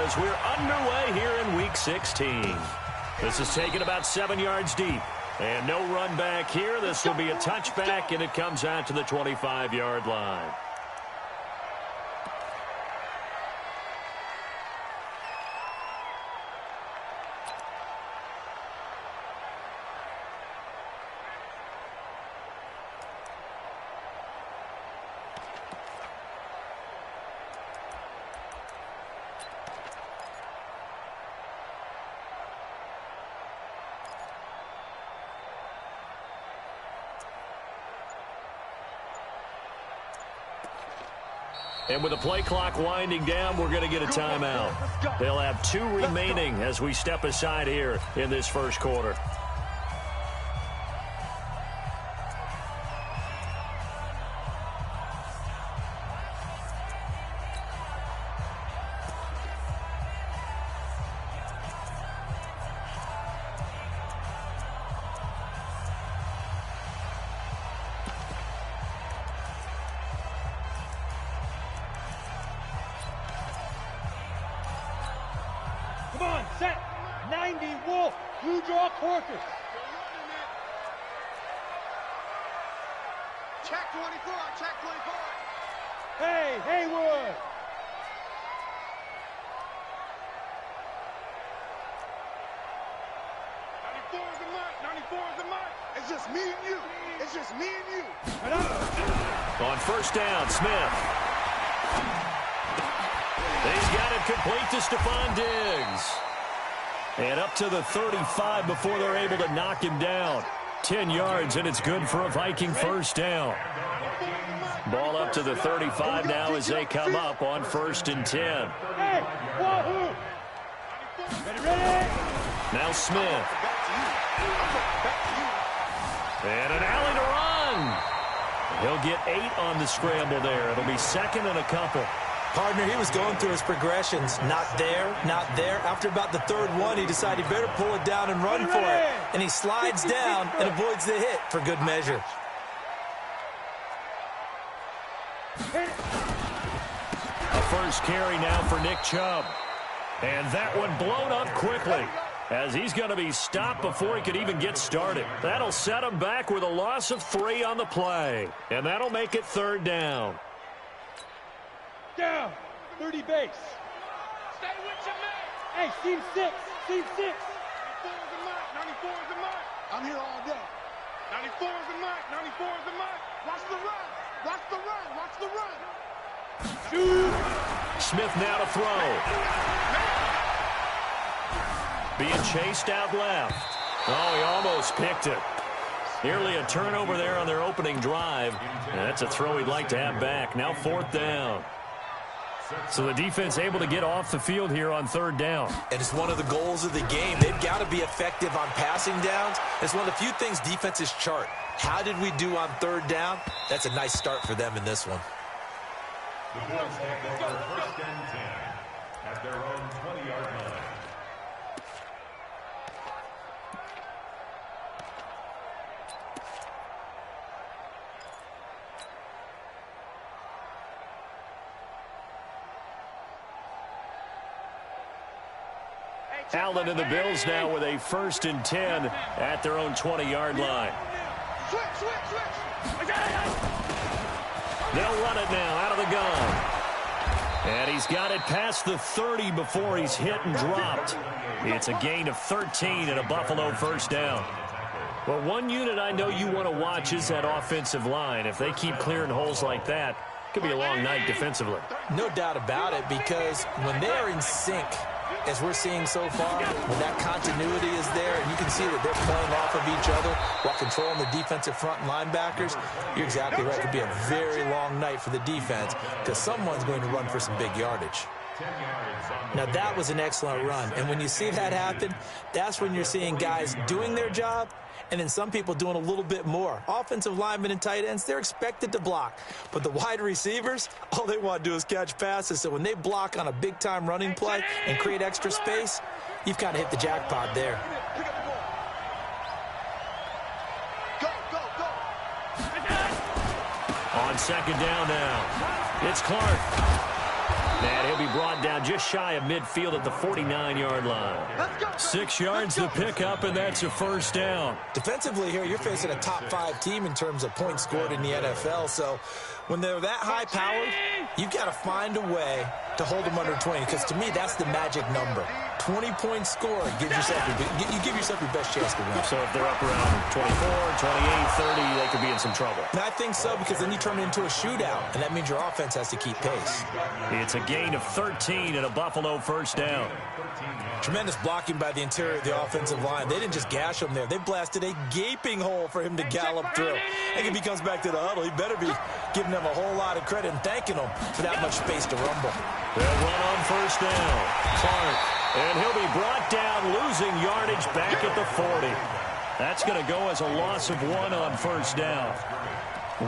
as we're underway here in Week 16. This is taken about 7 yards deep. And no run back here. This will be a touchback, and it comes out to the 25-yard line. And with the play clock winding down, we're going to get a timeout. They'll have 2 remaining as we step aside here in this first quarter. Come on, set. 90, Wolf. You draw Corker. Check 24, check 24. Hey, Haywood. It's just me and you. It's just me and you. On first down, Smith. He's got it complete to Stephon Diggs. And up to the 35 before they're able to knock him down. 10 yards, and it's good for a Viking first down. Ball up to the 35 now as they come up on 1st and 10. Hey, wahoo! Ready? Now Smith. And an alley to run. He'll get 8 on the scramble there. It'll be 2nd and a couple. Partner, he was going through his progressions. Not there, not there. After about the 3rd one, he decided he better pull it down and run for it. And he slides down and avoids the hit for good measure. A first carry now for Nick Chubb. And that one blown up quickly as he's going to be stopped before he could even get started. That'll set him back with a loss of 3 on the play. And that'll make it 3rd down. Down. 30 base. Stay with your man. Hey, seam 6. Seam 6. 94 is the mark. 94 is the mark. I'm here all day. 94 is the mark. 94 is the mark. Watch the run. Watch the run. Watch the run. Shoot. Smith now to throw. Being chased out left. Oh, he almost picked it. Nearly a turnover there on their opening drive. And that's a throw he'd like to have back. Now 4th down. So the defense able to get off the field here on 3rd down. And it's one of the goals of the game. They've got to be effective on passing downs. It's one of the few things defenses chart. How did we do on 3rd down? That's a nice start for them in this one. The Bills take over 1st and 10 at their own 20-yard line. Allen and the Bills now with a 1st and 10 at their own 20-yard line. Switch. They'll run it now out of the gun. And he's got it past the 30 before he's hit and dropped. It's a gain of 13 and a Buffalo first down. Well, one unit I know you want to watch is that offensive line. If they keep clearing holes like that, it could be a long night defensively. No doubt about it, because when they are in sync, as we're seeing so far, when that continuity is there and you can see that they're playing off of each other while controlling the defensive front linebackers, you're exactly right. It could be a very long night for the defense because someone's going to run for some big yardage. Now, that was an excellent run. And when you see that happen, that's when you're seeing guys doing their job and then some people doing a little bit more. Offensive linemen and tight ends, they're expected to block. But the wide receivers, all they want to do is catch passes. So when they block on a big-time running play and create extra space, you've kind of hit the jackpot there. On 2nd down now, it's Clark. And he'll be brought down just shy of midfield at the 49-yard line. 6 yards to pick up, and that's a first down. Defensively here, you're facing a top-5 team in terms of points scored in the NFL. So when they're that high-powered, you've got to find a way to hold them under 20. Because to me, that's the magic number. 20 points scored, you give yourself your best chance to win. So if they're up around 24, 28, 30, they could be in some trouble. And I think so, because then you turn it into a shootout, and that means your offense has to keep pace. It's a gain of 13 and a Buffalo first down. Tremendous blocking by the interior of the offensive line. They didn't just gash him there. They blasted a gaping hole for him to gallop through. And if he comes back to the huddle, he better be giving them a whole lot of credit and thanking them for that much space to rumble. They'll run on first down. Clark. And he'll be brought down, losing yardage back at the 40. That's going to go as a loss of 1 on first down.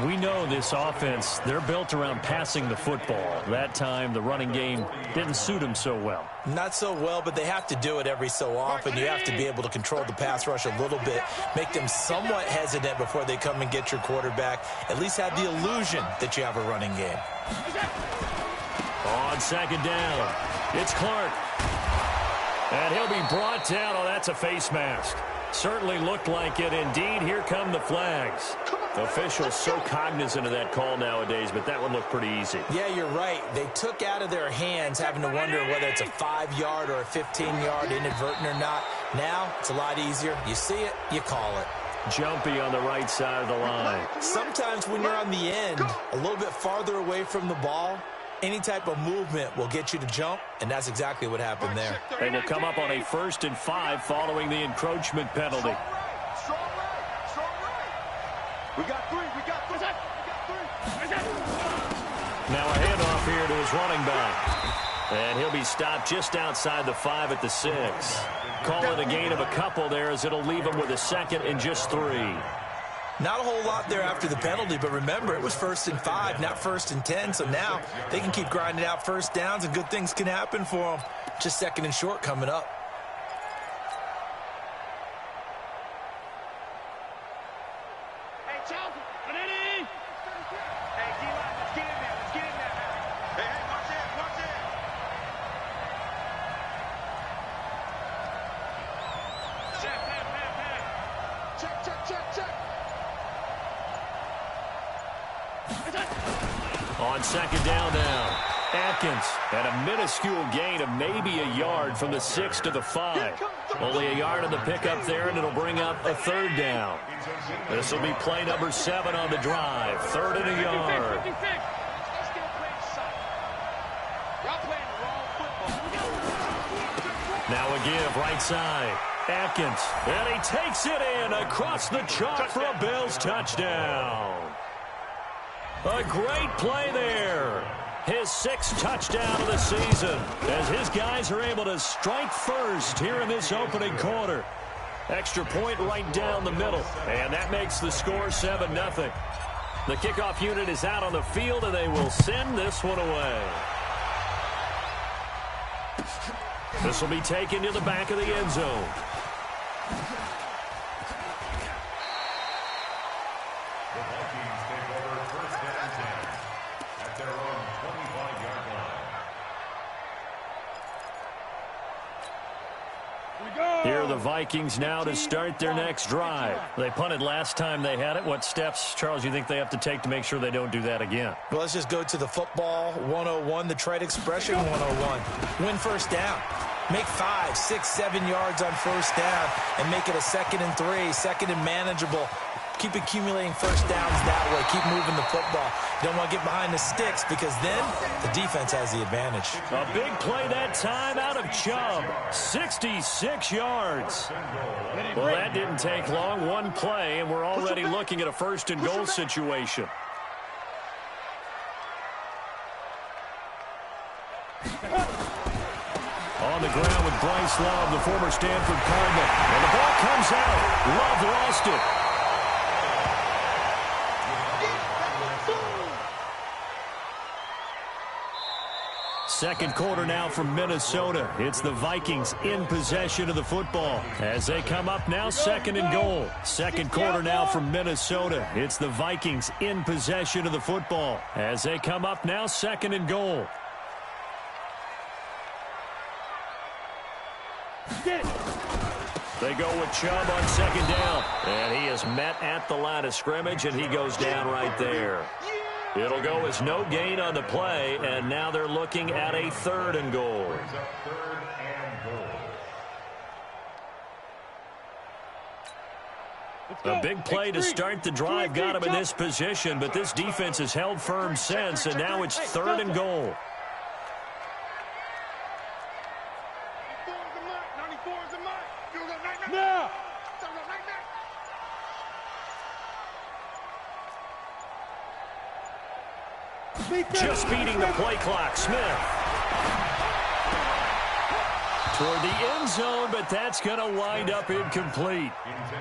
We know this offense, they're built around passing the football. That time, the running game didn't suit them so well. Not so well, but they have to do it every so often. You have to be able to control the pass rush a little bit, make them somewhat hesitant before they come and get your quarterback. At least have the illusion that you have a running game. On second down, it's Clark. And he'll be brought down. Oh, that's a face mask. Certainly looked like it. Indeed, here come the flags. Officials so cognizant of that call nowadays, but that one looked pretty easy. Yeah, you're right. They took out of their hands having to wonder whether it's a 5-yard or a 15-yard inadvertent or not. Now, it's a lot easier. You see it, you call it. Jumpy on the right side of the line. Sometimes when you're on the end, a little bit farther away from the ball, any type of movement will get you to jump, and that's exactly what happened there. They will come up on a 1st and 5 following the encroachment penalty. We got 3. We got 3. We got 3. Now a handoff here to his running back. And he'll be stopped just outside the 5 at the 6. Call it a gain of a couple there as it'll leave him with a 2nd and just 3. Not a whole lot there after the penalty, but remember, it was 1st and 5, not 1st and 10. So now they can keep grinding out first downs, and good things can happen for them. Just 2nd and short coming up. Hey, Chelsea, Benini. Hey, D-line, let's get in there. Let's get in there now. Hey, watch it. Watch it. Check, check, check, check. On 2nd down now, Atkins at a minuscule gain of maybe a yard from the 6 to the 5. Only a yard on the pickup there, and it'll bring up a 3rd down. This will be play number 7 on the drive. 3rd and a yard. Now a give right side. Atkins, and he takes it in across the chalk for a Bills touchdown. A great play there. His 6th touchdown of the season as his guys are able to strike first here in this opening quarter. Extra point right down the middle, and that makes the score 7-0. The kickoff unit is out on the field, and they will send this one away. This will be taken to the back of the end zone. Here are the Vikings now to start their next drive. They punted last time they had it. What steps, Charles, you think they have to take to make sure they don't do that again? Well, let's just go to the football 101, the trade expression 101. Win first down. Make 5, 6, 7 yards on first down and make it a 2nd and 3, 2nd and manageable. Keep accumulating first downs that way. Keep moving the football. You don't want to get behind the sticks because then the defense has the advantage. A big play that time out of Chubb. 66 yards. Well, that didn't take long. One play, and we're already looking at a 1st and goal situation. On the ground with Bryce Love, the former Stanford Cardinal. And the ball comes out. Love lost it. Second quarter now from Minnesota. It's the Vikings in possession of the football as they come up now 2nd and goal. Second quarter now from Minnesota. It's the Vikings in possession of the football as they come up now 2nd and goal. Get it. They go with Chubb on second down. And he is met at the line of scrimmage, and he goes down right there. It'll go as no gain on the play, and now they're looking at a 3rd and goal. A big play to start the drive got him in this position, but this defense has held firm since, and now it's 3rd and goal. Now. Just beating the play clock. Smith. Toward the end zone, but that's going to wind up incomplete.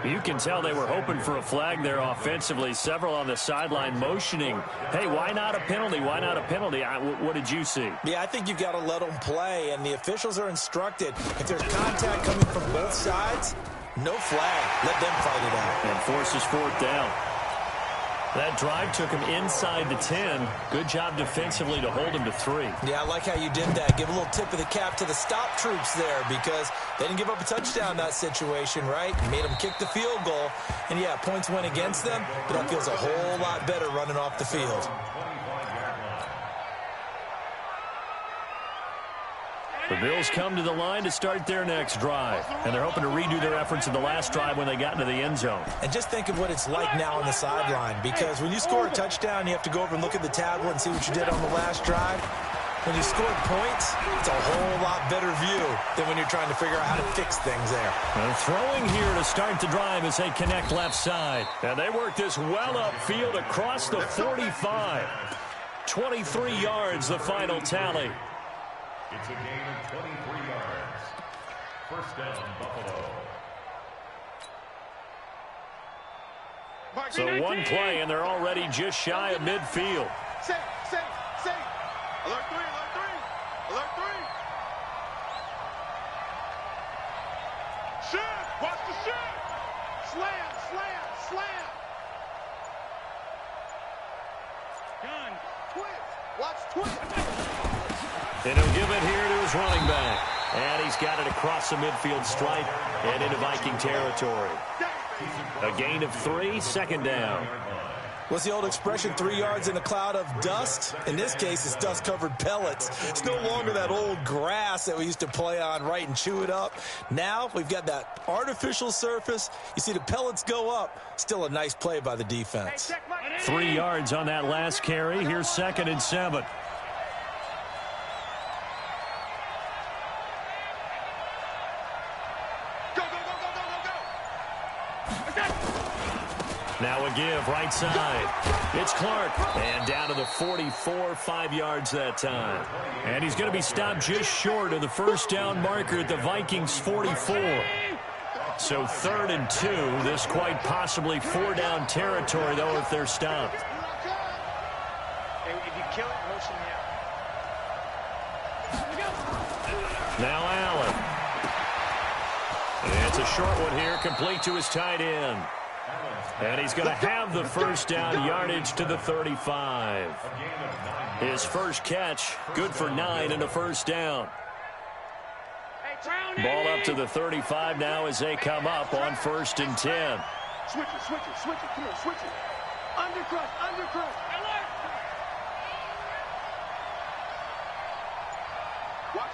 You can tell they were hoping for a flag there offensively. Several on the sideline motioning, hey, why not a penalty? Why not a penalty? What did you see? Yeah, I think you've got to let them play, and the officials are instructed. If there's contact coming from both sides, no flag. Let them fight it out. And forces 4th down. That drive took him inside the 10. Good job defensively to hold him to 3. Yeah, I like how you did that. Give a little tip of the cap to the stop troops there because they didn't give up a touchdown in that situation, right? Made them kick the field goal. And, yeah, points went against them, but that feels a whole lot better running off the field. The Bills come to the line to start their next drive, and they're hoping to redo their efforts in the last drive when they got into the end zone. And just think of what it's like now on the sideline, because when you score a touchdown, you have to go over and look at the tablet and see what you did on the last drive. When you scored points, it's a whole lot better view than when you're trying to figure out how to fix things there. And throwing here to start the drive as they connect left side. And they work this well upfield across the 45. 23 yards, the final tally. It's a gain of 23 yards. First down, Buffalo. So one play, and they're already just shy of midfield. Safe. Alert 3. Shift. Watch the shift. Slam. Gun. Watch twist. And he'll give it here to his running back. And he's got it across the midfield stripe and into Viking territory. A gain of 3, second down. What's the old expression, 3 yards in a cloud of dust? In this case, it's dust-covered pellets. It's no longer that old grass that we used to play on, right, and chew it up. Now we've got that artificial surface. You see the pellets go up. Still a nice play by the defense. 3 yards on that last carry. Here's 2nd and 7. Now a give, right side. It's Clark. And down to the 44, 5 yards that time. And he's going to be stopped just short of the first down marker at the Vikings' 44. So 3rd and 2. This quite possibly 4-down territory, though, if they're stopped. If you kill it, motion Now Allen. And it's a short one here, complete to his tight end. And he's going to have the first down, yardage to the 35. His first catch, good for 9 and a first down. Ball up to the 35 now as they come up on 1st and 10. Switch it. Come on, switch it. Undercrush. Watch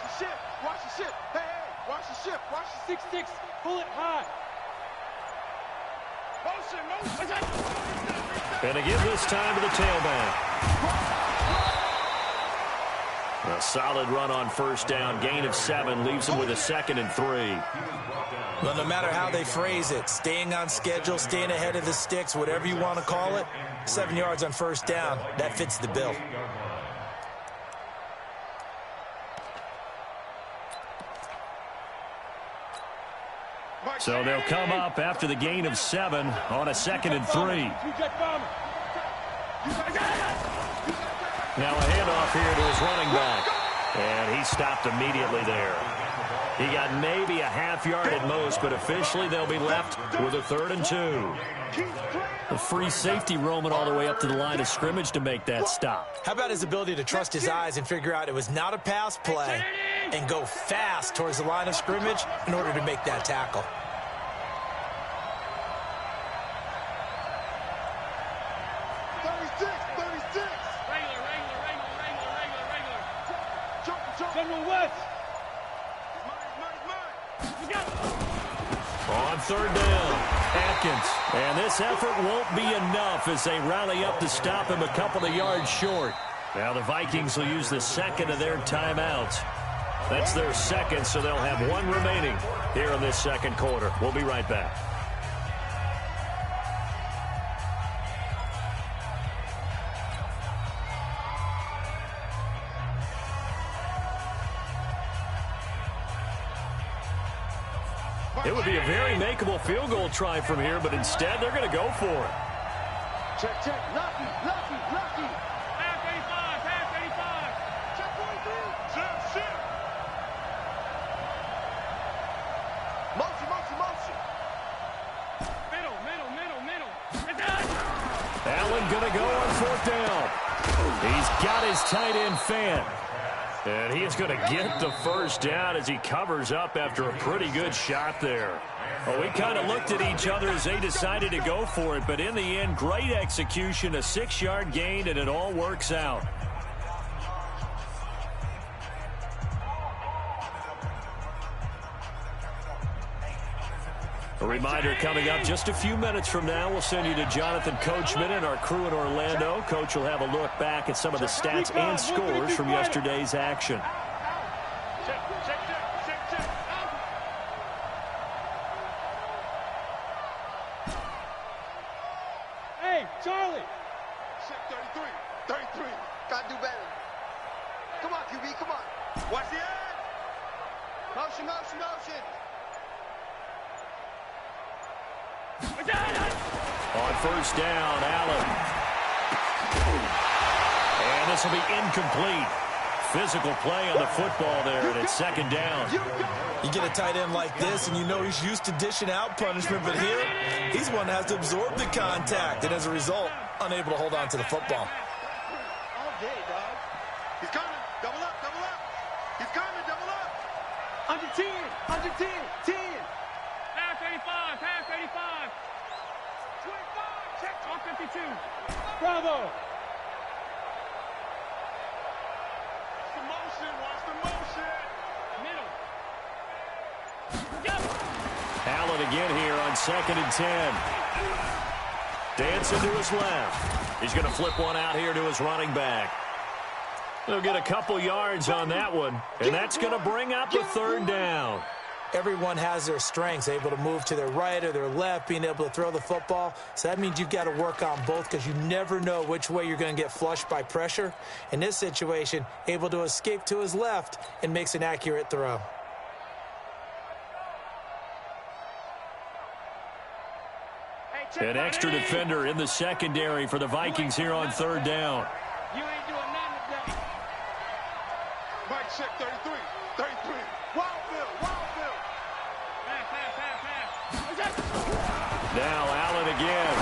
the shift. Hey, watch the shift. Watch the 6-6. Pull it high. motion. And to give this time to the tailback. A solid run on first down. Gain of 7 leaves him with a 2nd and 3. Well, no matter how they phrase it, staying on schedule, staying ahead of the sticks, whatever you want to call it, 7 yards on first down, that fits the bill. So they'll come up after the gain of 7 on a 2nd and 3. Now a handoff here to his running back. And he stopped immediately there. He got maybe a half yard at most, but officially they'll be left with a 3rd and 2. A free safety roaming all the way up to the line of scrimmage to make that stop. How about his ability to trust his eyes and figure out it was not a pass play and go fast towards the line of scrimmage in order to make that tackle? On 3rd down, Atkins. And this effort won't be enough as they rally up to stop him a couple of yards short. Now the Vikings will use the 2nd of their timeouts. That's their 2nd, so they'll have 1 remaining here in this 2nd quarter. We'll be right back. It would be a very makeable field goal try from here, but instead they're going to go for it. Check, check. Lucky. Pass 85. Check 43. Shit. Motion. Middle. Allen going to go on 4th down. He's got his tight end fan. And he is going to get the 1st down as he covers up after a pretty good shot there. Well, we kind of looked at each other as they decided to go for it, but in the end, great execution, a 6-yard gain, and it all works out. A reminder coming up just a few minutes from now, we'll send you to Jonathan Coachman and our crew in Orlando. Coach will have a look back at some of the stats and scores from yesterday's action. Check. Hey, Charlie. Check 33. Gotta do better. Come on, QB, come on. Watch the edge. Motion. On 1st down, Allen. And this will be incomplete. Physical play on the football there, and it's 2nd down. You get a tight end like this, and you know he's used to dishing out punishment, but here, he's one that has to absorb the contact, and as a result, unable to hold on to the football. All day, dog. He's coming. Double up. He's coming. Double up. Under 10. 10. Pass 85. 25. Check. On 52. Bravo. Watch the motion. Middle. Allen again here on 2nd and 10. Dancing to his left. He's going to flip one out here to his running back. They'll get a couple yards on that one, and that's going to bring up a 3rd down. Everyone has their strengths, able to move to their right or their left, being able to throw the football. So that means you've got to work on both because you never know which way you're going to get flushed by pressure. In this situation, able to escape to his left and makes an accurate throw. An extra defender in the secondary for the Vikings here on 3rd down. You ain't doing nothing today. Mike, check 33. Wild Bill. Now Allen again.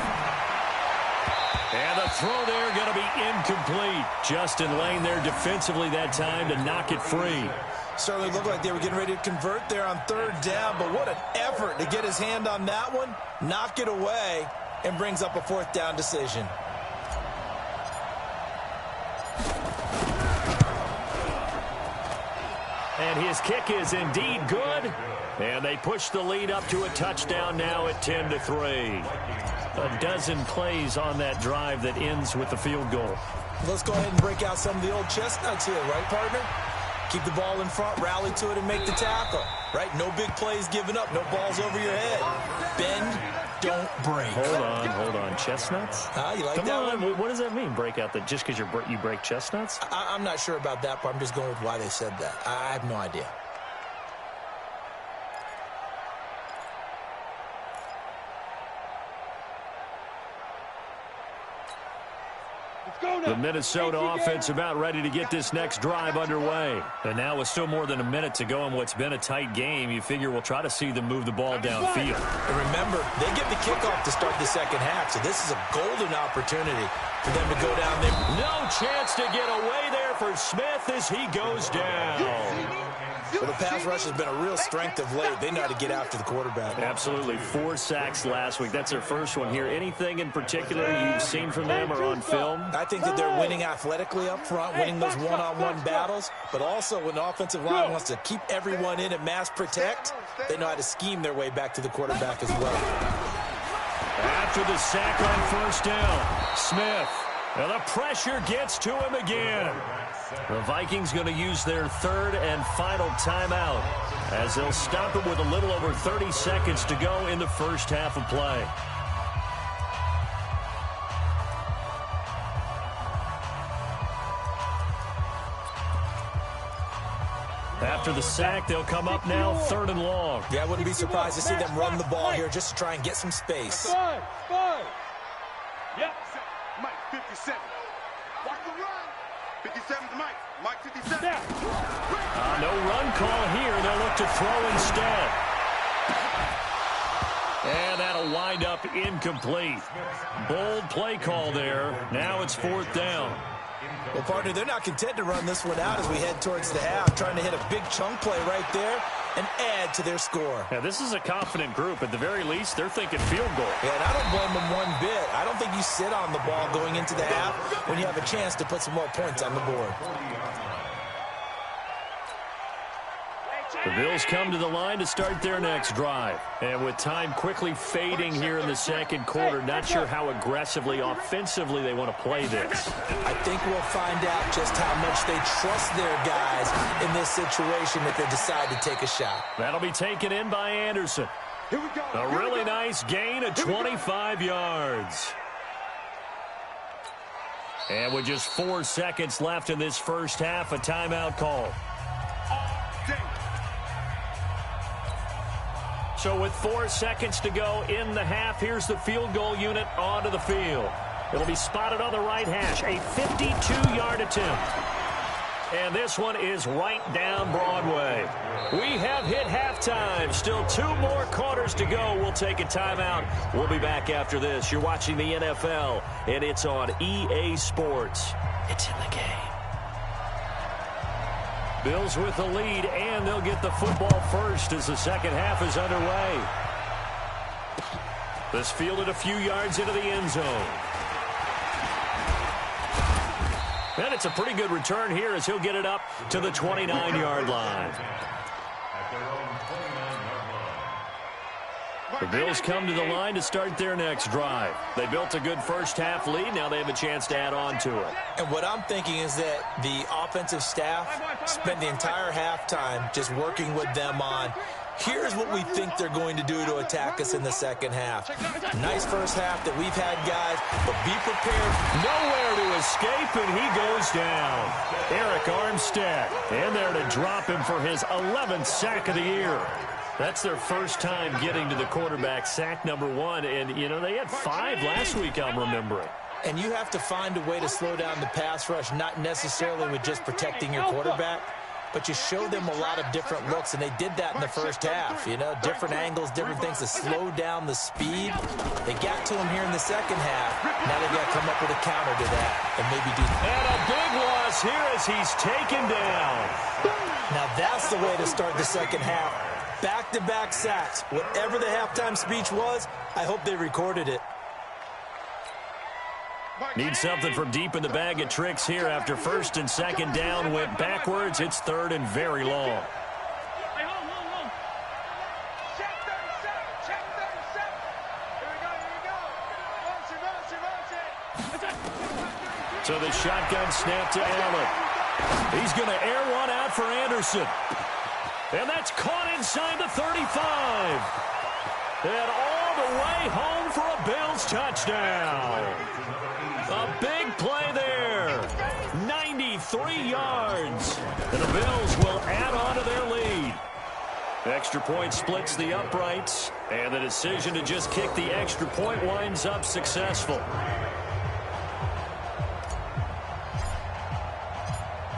And the throw there going to be incomplete. Justin Lane there defensively that time to knock it free. Certainly looked like they were getting ready to convert there on 3rd down, but what an effort to get his hand on that one, knock it away, and brings up a 4th down decision. And his kick is indeed good. And they push the lead up to a touchdown now at 10-3. A dozen plays on that drive that ends with the field goal. Let's go ahead and break out some of the old chestnuts here, right, partner? Keep the ball in front, rally to it, and make the tackle, right? No big plays given up, no balls over your head. Bend, don't break. Hold on. Chestnuts? You like Come that on. one? What does that mean, break out that just because you break chestnuts? I'm not sure about that, but I'm just going with why they said that. I have no idea. The Minnesota offense about ready to get this next drive underway. And now with still more than a minute to go in what's been a tight game, you figure we'll try to see them move the ball downfield. And remember, they get the kickoff to start the second half, so this is a golden opportunity for them to go down there. No chance to get away there for Smith as he goes down. Well, the pass rush has been a real strength of late. They know how to get after the quarterback. Absolutely. 4 sacks last week. That's their first one here. Anything in particular you've seen from them or on film? I think that they're winning athletically up front, winning those one-on-one battles, but also when the offensive line wants to keep everyone in and mass protect, they know how to scheme their way back to the quarterback as well. After the sack on first down, Smith. Well, the pressure gets to him again. The Vikings going to use their third and final timeout as they'll stop it with a little over 30 seconds to go in the first half of play. After the sack, they'll come up now 3rd and long. Yeah, I wouldn't be surprised to see them run the ball here just to try and get some space. Five. Yep. Mike, 57. Watch the run. 57's Mike. Mike, 57. No run call here. They'll look to throw instead. And that'll wind up incomplete. Bold play call there. Now it's 4th down. Well, partner, they're not content to run this one out as we head towards the half, trying to hit a big chunk play right there and add to their score. Now, this is a confident group. At the very least, they're thinking field goal. Yeah, and I don't blame them one bit. I don't think you sit on the ball going into the half when you have a chance to put some more points on the board. The Bills come to the line to start their next drive. And with time quickly fading here in the second quarter, not sure how aggressively, offensively they want to play this. I think we'll find out just how much they trust their guys in this situation if they decide to take a shot. That'll be taken in by Anderson. Here we go. A really nice gain of 25 yards. And with just 4 seconds left in this first half, a timeout call. So with 4 seconds to go in the half, here's the field goal unit onto the field. It'll be spotted on the right hash, a 52-yard attempt. And this one is right down Broadway. We have hit halftime. Still 2 more quarters to go. We'll take a timeout. We'll be back after this. You're watching the NFL, and it's on EA Sports. It's in the game. Bills with the lead, and they'll get the football first as the second half is underway. This fielded a few yards into the end zone. And it's a pretty good return here as he'll get it up to the 29-yard line. The Bills come to the line to start their next drive. They built a good first half lead. Now they have a chance to add on to it. And what I'm thinking is that the offensive staff spent the entire halftime just working with them on, here's what we think they're going to do to attack us in the second half. Nice first half that we've had, guys, but be prepared. Nowhere to escape, and he goes down. Eric Armstead in there to drop him for his 11th sack of the year. That's their first time getting to the quarterback, sack number 1. And, you know, they had 5 last week, I'm remembering. And you have to find a way to slow down the pass rush, not necessarily with just protecting your quarterback, but you show them a lot of different looks, and they did that in the first half. You know, different angles, different things to slow down the speed. They got to him here in the second half. Now they've got to come up with a counter to that and maybe do that. And a big loss here as he's taken down. Now that's the way to start the second half. Back-to-back sacks. Whatever the halftime speech was, I hope they recorded it. Need something from deep in the bag of tricks here after first and second down went backwards. It's 3rd and very long. Hey, hold. Check 37. Check 37. Here we go. So the shotgun snap to Allen. He's going to air one out for Anderson. And that's caught inside the 35. And all the way home for a Bills touchdown. A big play there. 93 yards. And the Bills will add on to their lead. Extra point splits the uprights. And the decision to just kick the extra point winds up successful.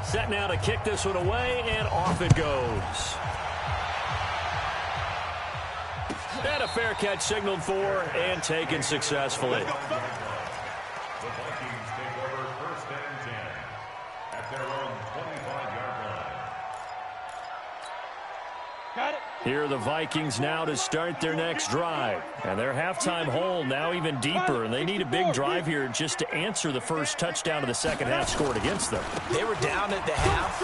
Set now to kick this one away, and off it goes. And a fair catch signaled for and taken successfully. The Vikings take over 1st and 10 at their own 25-yard line. Got it. Here are the Vikings now to start their next drive. And their halftime hole now even deeper, and they need a big drive here just to answer the first touchdown of the second half scored against them. They were down at the half.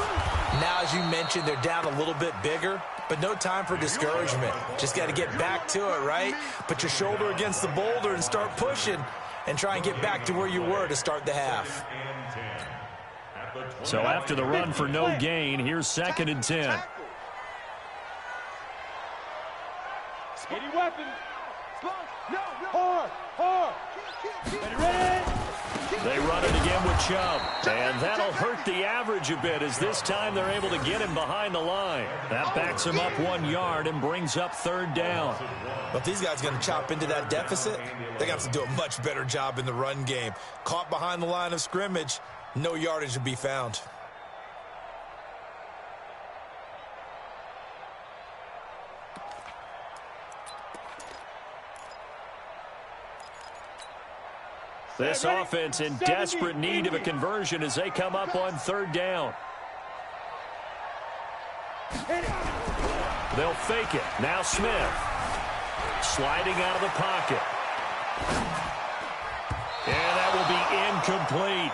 Now, as you mentioned, they're down a little bit bigger, but no time for discouragement. Just got to get back to it, right? Put your shoulder against the boulder and start pushing and try and get back to where you were to start the half. So after the run for no gain, here's 2nd and 10. Any weapons? Hard, hard. Ready? They run it again with Chubb, and that'll hurt the average a bit as this time they're able to get him behind the line. That backs him up 1 yard and brings up 3rd down. But if these guys are going to chop into that deficit, they got to do a much better job in the run game. Caught behind the line of scrimmage, no yardage to be found. This offense in desperate need of a conversion as they come up on 3rd down. They'll fake it. Now Smith. Sliding out of the pocket. And that will be incomplete.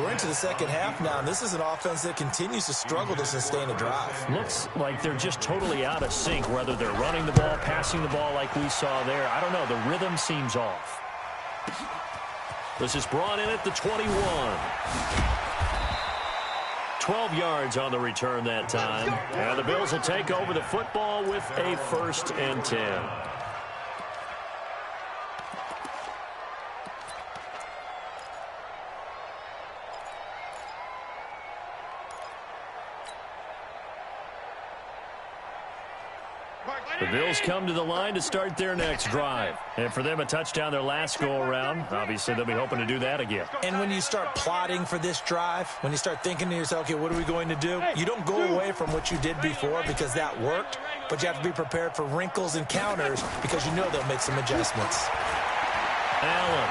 We're into the second half now, and this is an offense that continues to struggle to sustain a drive. Looks like they're just totally out of sync, whether they're running the ball, passing the ball like we saw there. I don't know. The rhythm seems off. This is brought in at the 21. 12 yards on the return that time. And the Bills will take over the football with a 1st and 10. The Bills come to the line to start their next drive. And for them, a touchdown their last go-around. Obviously, they'll be hoping to do that again. And when you start plotting for this drive, when you start thinking to yourself, okay, what are we going to do? You don't go away from what you did before because that worked, but you have to be prepared for wrinkles and counters because you know they'll make some adjustments. Allen.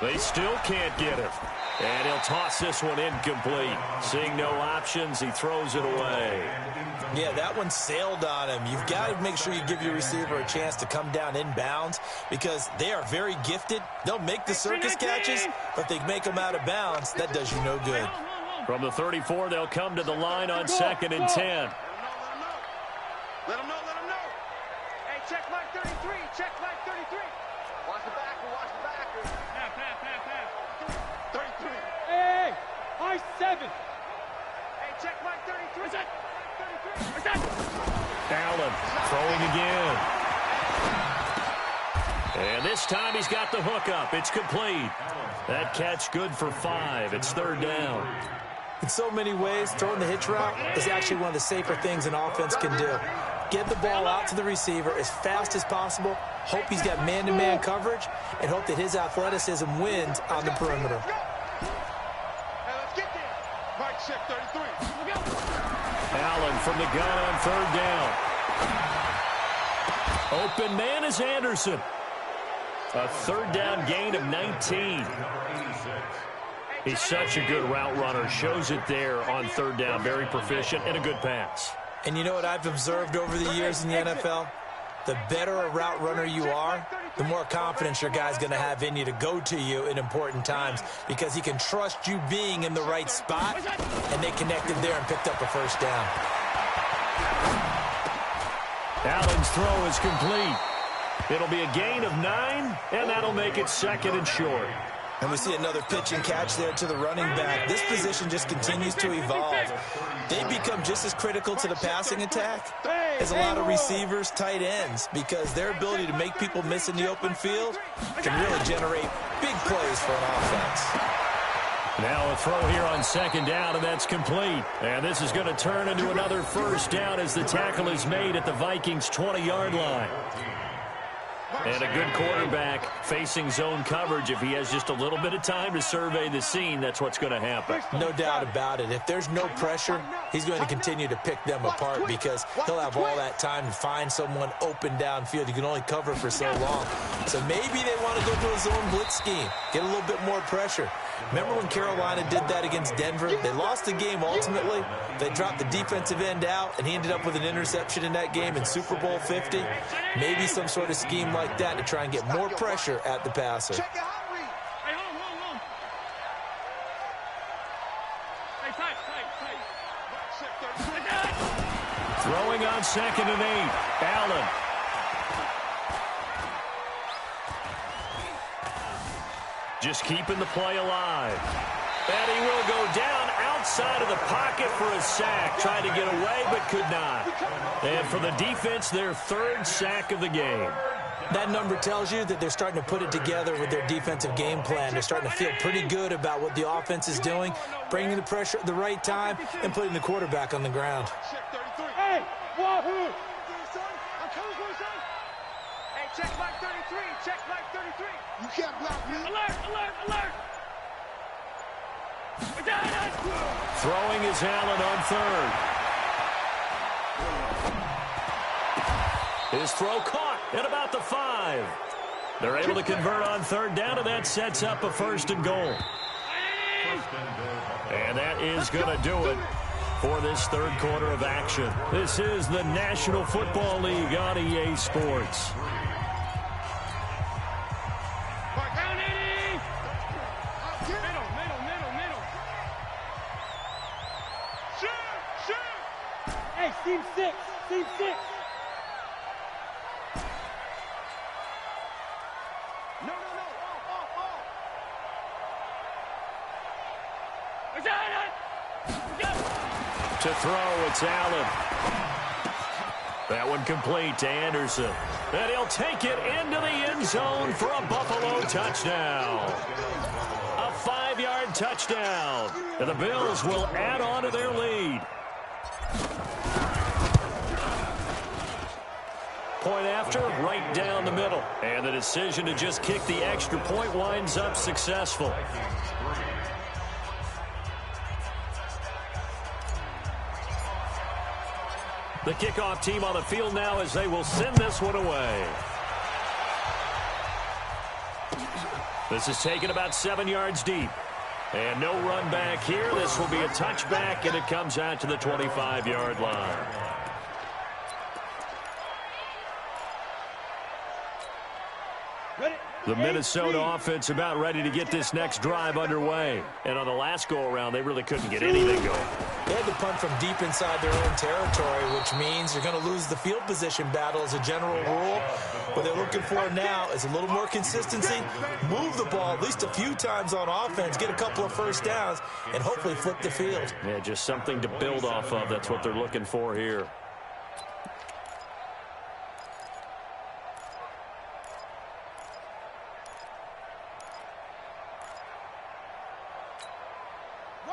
They still can't get it. And he'll toss this one incomplete. Seeing no options, he throws it away. Yeah, that one sailed on him. You've got to make sure you give your receiver a chance to come down inbounds because they are very gifted. They'll make the circus catches, but if they make them out of bounds, that does you no good. From the 34, they'll come to the line on 2nd and 10. Let him know. Hey, check line 33. Check line 33. Watch the backer. Pass. 33. Hey, high 7. Hey, check line 33. What's that? 33. What's that? Allen throwing again. And this time he's got the hook up. It's complete. That catch good for 5. It's 3rd down. In so many ways, throwing the hitch route is actually one of the safer things an offense can do. Get the ball out to the receiver as fast as possible, hope he's got man-to-man coverage, and hope that his athleticism wins on the perimeter. Hey, let's get there. Right, check 33. Allen from the gun on 3rd down. Open man is Anderson. A 3rd down gain of 19. He's such a good route runner. Shows it there on 3rd down. Very proficient and a good pass. And you know what I've observed over the years in the NFL? The better a route runner you are, the more confidence your guy's going to have in you to go to you in important times because he can trust you being in the right spot, and they connected there and picked up a 1st down. Allen's throw is complete. It'll be a gain of 9, and that'll make it 2nd and short. And we see another pitch and catch there to the running back. This position just continues to evolve. They become just as critical to the passing attack as a lot of receivers, tight ends, because their ability to make people miss in the open field can really generate big plays for an offense. Now a throw here on 2nd down, and that's complete. And this is going to turn into another 1st down as the tackle is made at the Vikings' 20-yard line. And a good quarterback facing zone coverage. If he has just a little bit of time to survey the scene, that's what's going to happen. No doubt about it. If there's no pressure, he's going to continue to pick them apart because he'll have all that time to find someone open downfield. You can only cover for so long. So maybe they want to go to a zone blitz scheme, get a little bit more pressure. Remember when Carolina did that against Denver? They lost the game ultimately. They dropped the defensive end out, and he ended up with an interception in that game in Super Bowl 50. Maybe some sort of scheme like that to try and get more pressure at the passer. Hey, hold on. Hey, tight. Throwing on 2nd and 8. Allen. Just keeping the play alive. And he will go down outside of the pocket for a sack. Tried to get away, but could not. And for the defense, their 3rd sack of the game. That number tells you that they're starting to put it together with their defensive game plan. They're starting to feel pretty good about what the offense is doing, bringing the pressure at the right time, and putting the quarterback on the ground. Hey, wahoo! Hey, check like 33. Check like 33. You can't block me. Alert! Throwing is Allen on 3rd. His throw caught at about the 5. They're able to convert on 3rd down, and that sets up a 1st and goal. And that is going to do it for this 3rd quarter of action. This is the National Football League on EA Sports. Hey, team 6. No. To throw, it's Allen. That one complete to Anderson. And he'll take it into the end zone for a Buffalo touchdown. A 5-yard touchdown. And the Bills will add on to their lead. Point after, right down the middle. And the decision to just kick the extra point winds up successful. The kickoff team on the field now as they will send this one away. This is taken about 7 yards deep. And no run back here. This will be a touchback, and it comes out to the 25-yard line. The Minnesota offense about ready to get this next drive underway. And on the last go-around, they really couldn't get anything going. They had to punt from deep inside their own territory, which means you're going to lose the field position battle as a general rule. What they're looking for now is a little more consistency, move the ball at least a few times on offense, get a couple of first downs, and hopefully flip the field. Yeah, just something to build off of. That's what they're looking for here.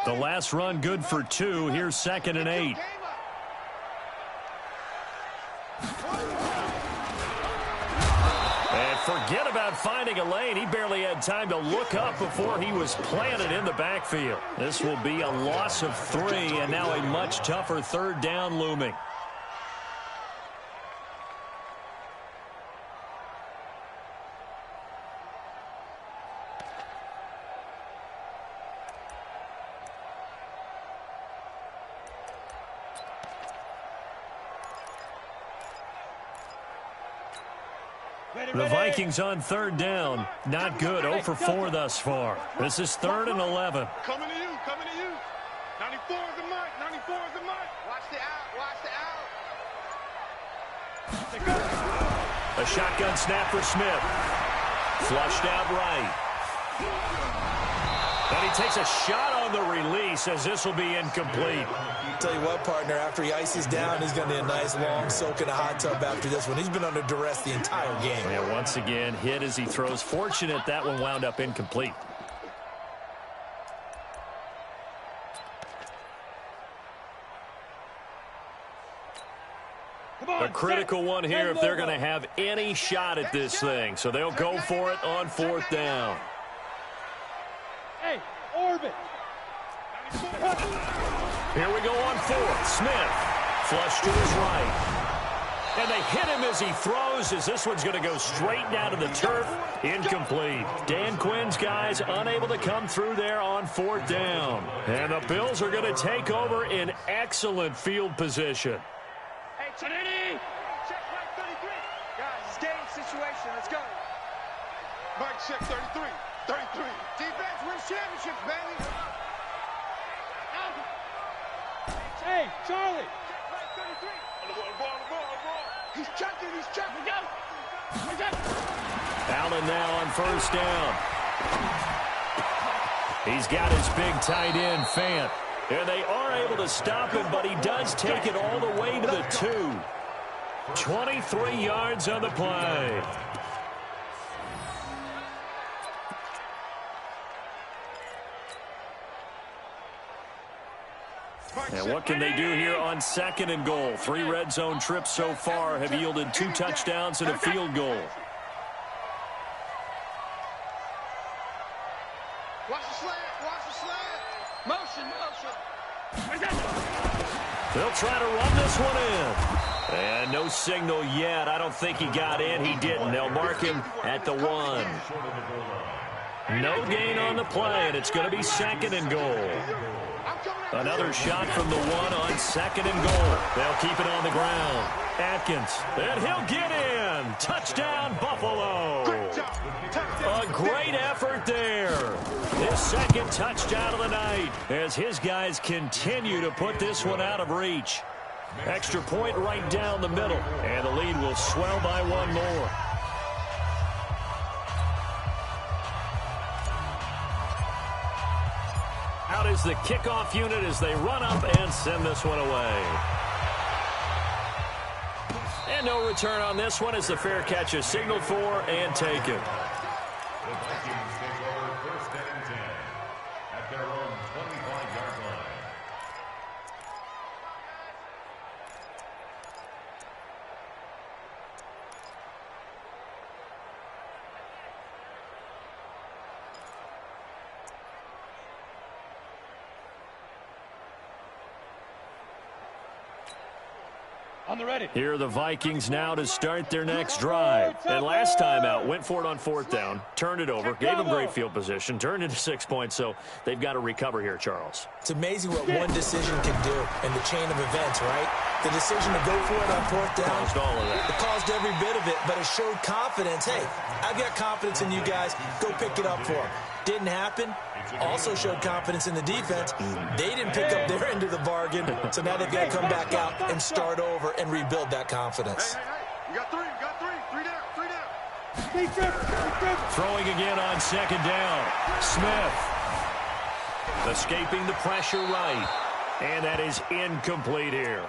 The last run good for 2. Here's 2nd and 8. And forget about finding a lane. He barely had time to look up before he was planted in the backfield. This will be a loss of 3, and now a much tougher 3rd down looming. The Vikings on 3rd down. Not good. 0 for 4 thus far. This is 3rd and 11. Coming to you. 94 is the mark. 94 is the mark. Watch the out. A shotgun snap for Smith. Flushed out right. And he takes a shot on the release as this will be incomplete. Tell you what, partner, after he ices down, he's going to need a nice long soak in a hot tub after this one. He's been under duress the entire game. Yeah, once again, hit as he throws. Fortunate that one wound up incomplete. A critical one here if they're going to have any shot at this thing. So they'll go for it on 4th down. Hey, orbit. Here we go on 4th. Smith, flush to his right. And they hit him as he throws, as this one's going to go straight down to the turf. Incomplete. Dan Quinn's guys unable to come through there on 4th down. And the Bills are going to take over in excellent field position. Hey, Trinity! Check Mike 33. Guys, it's game situation. Let's go. Mike, check 33. 33. Defense wins championships, baby. Hey, Charlie. Check Mike 33. On the ball. He's checking. Go. Allen now on 1st down. He's got his big tight end, Fant. And they are able to stop him, but he does take it all the way to the 2. 23 yards on the play. And what can they do here on 2nd and goal? 3 red zone trips so far have yielded 2 touchdowns and a field goal. Watch the slant. Motion. They'll try to run this one in. And no signal yet. I don't think he got in. He didn't. They'll mark him at the 1. No gain on the play, and it's going to be 2nd and goal. Another shot from the 1 on 2nd and goal. They'll keep it on the ground. Atkins, and he'll get in. Touchdown, Buffalo. A great effort there. His 2nd touchdown of the night as his guys continue to put this one out of reach. Extra point right down the middle, and the lead will swell by 1 more. Out is the kickoff unit as they run up and send this one away. And no return on this one as the fair catch is signaled for and taken. The Vikings take over 1st and 10 at their own 25-yard line. On the ready. Here are the Vikings now to start their next drive. And last time out, went for it on 4th down, turned it over, gave them great field position, turned into 6 points, so they've got to recover here, Charles. It's amazing what one decision can do in the chain of events, right? The decision to go for it on 4th down. Caused all of that. It caused every bit of it, but it showed confidence. Hey, I've got confidence in you guys. Go pick it up for them. Didn't happen. Also showed confidence in the defense. They didn't pick up their end of the bargain, so now they've got to come back out and start over and rebuild that confidence. Hey. You got 3. Stay trip. Throwing again on 2nd down. Smith escaping the pressure right. And that is incomplete here.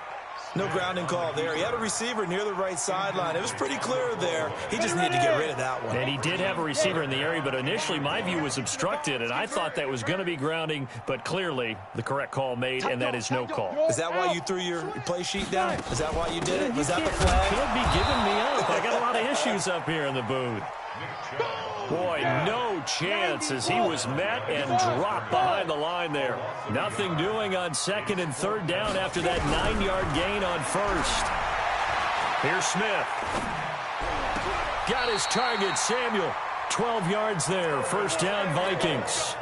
No grounding call there. He had a receiver near the right sideline. It was pretty clear there. He just needed to get rid of that one. And he did have a receiver in the area, but initially my view was obstructed, and I thought that was going to be grounding, but clearly the correct call made, and that is no call. Is that why you threw your play sheet down? Is that why you did it? Was that the flag? Can't be giving me up. I got a lot of issues up here in the booth. Boy, no chance as he was met and dropped behind the line there. Nothing doing on 2nd and 3rd down after that 9-yard gain on 1st. Here's Smith. Got his target, Samuel. 12 yards there. 1st down, Vikings.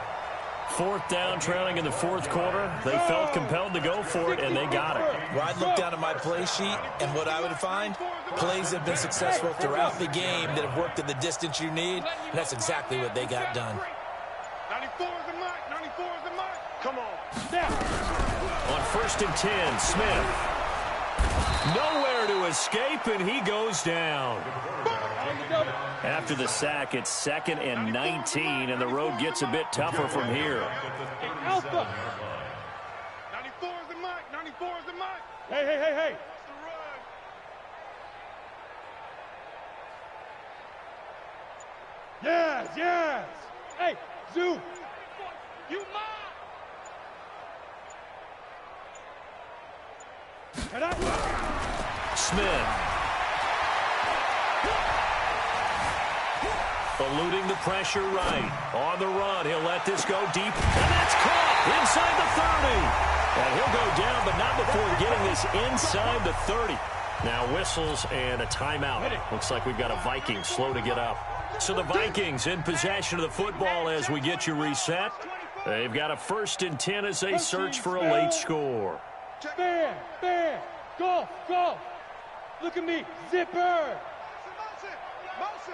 4th down, trailing in the 4th quarter. They felt compelled to go for it, and they got it. Well, I'd look down at my play sheet, and what I would find, plays have been successful throughout the game that have worked at the distance you need, and that's exactly what they got done. 94 is the mark. 94 is the mark. Come on. On 1st and 10, Smith. Nowhere to escape, and he goes down. After the sack, it's 2nd and 19, and the road gets a bit tougher from here. Alpha. 94 is the mark. 94 is the mark. Hey. Yes. Hey, Zoo. You mark. Smith. Eluding the pressure right. On the run, he'll let this go deep. And that's caught inside the 30. And he'll go down, but not before getting this inside the 30. Now whistles and a timeout. Looks like we've got a Viking slow to get up. So the Vikings in possession of the football as we get you reset. They've got a 1st and 10 as they search for a late score. Bam, bam, golf, golf. Look at me, zipper. Motion.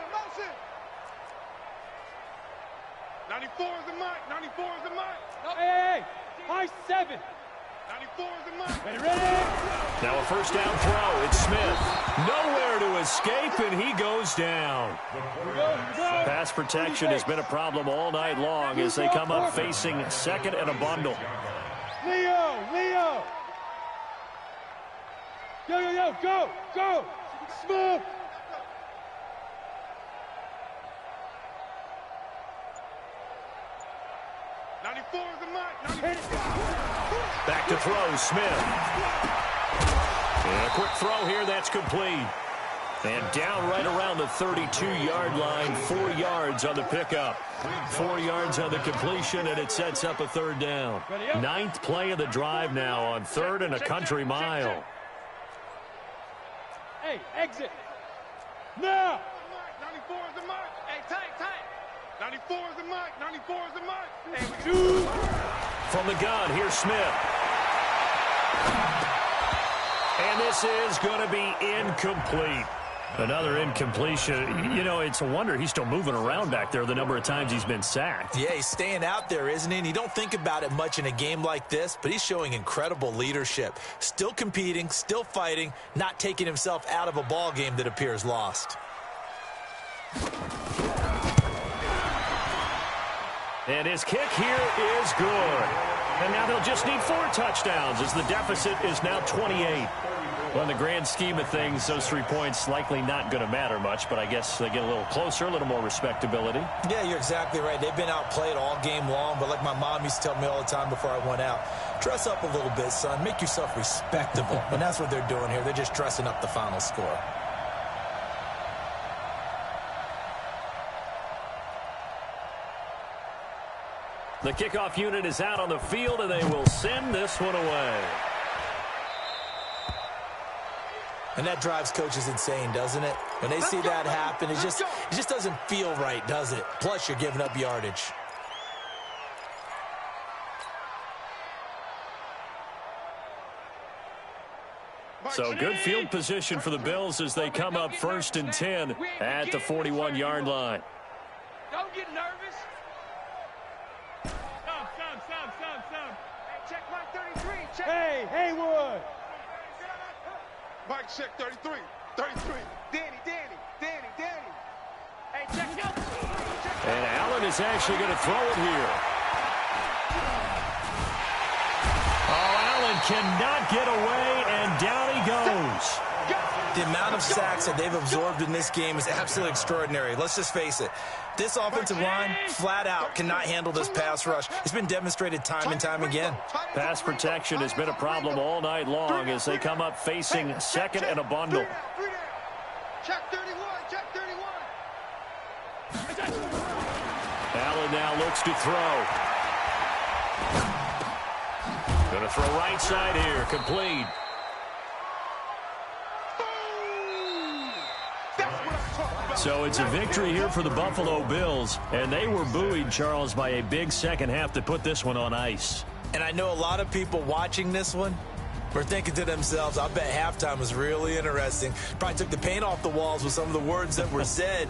94 is the mark. 94 is the mark. Hey, high 7. 94 is the mark. Ready? Now a first down throw. It's Smith. Nowhere to escape, and he goes down. Pass protection has been a problem all night long as they come up facing 2nd and a bundle. Leo. Yo, go. Smooth. Back to throw, Smith. And a quick throw here, that's complete. And down right around the 32-yard line, 4 yards on the pickup. 4 yards on the completion, and it sets up a 3rd down. 9th play of the drive now on 3rd and a country mile. Hey, exit. Now. 94 is the mark. Hey, tight. 94 is the mark. 94 is the mark. Hey, Shoot. From the gun, here's Smith. And this is going to be incomplete. Another incompletion. You know, it's a wonder he's still moving around back there the number of times he's been sacked. Yeah, he's staying out there, isn't he? And you don't think about it much in a game like this, but he's showing incredible leadership. Still competing, still fighting, not taking himself out of a ball game that appears lost. And his kick here is good. And now they'll just need 4 touchdowns as the deficit is now 28. Well, in the grand scheme of things, those 3 points likely not going to matter much, but I guess they get a little closer, a little more respectability. Yeah, you're exactly right. They've been outplayed all game long, but like my mom used to tell me all the time before I went out, dress up a little bit, son. Make yourself respectable. And that's what they're doing here. They're just dressing up the final score. The kickoff unit is out on the field, and they will send this one away. And that drives coaches insane, doesn't it? When they see that happen, it just doesn't feel right, does it? Plus, you're giving up yardage. So good field position for the Bills as they come up 1st and 10 at the 41-yard line. Don't get nervous. Check Mike 33. Check. Hey, Haywood. Mike check 33. Danny. Hey, check out. And Allen is actually going to throw it here. Oh, Allen cannot get away, and down he goes. The amount of sacks that they've absorbed in this game is absolutely extraordinary. Let's just face it. This offensive line, flat out, cannot handle this pass rush. It's been demonstrated time and time again. Pass protection has been a problem all night long as they come up facing 2nd and a bundle. Check 31. Allen now looks to throw. Going to throw right side here, complete. So it's a victory here for the Buffalo Bills, and they were buoyed, Charles, by a big second half to put this one on ice. And I know a lot of people watching this one were thinking to themselves, I bet halftime was really interesting. Probably took the paint off the walls with some of the words that were said.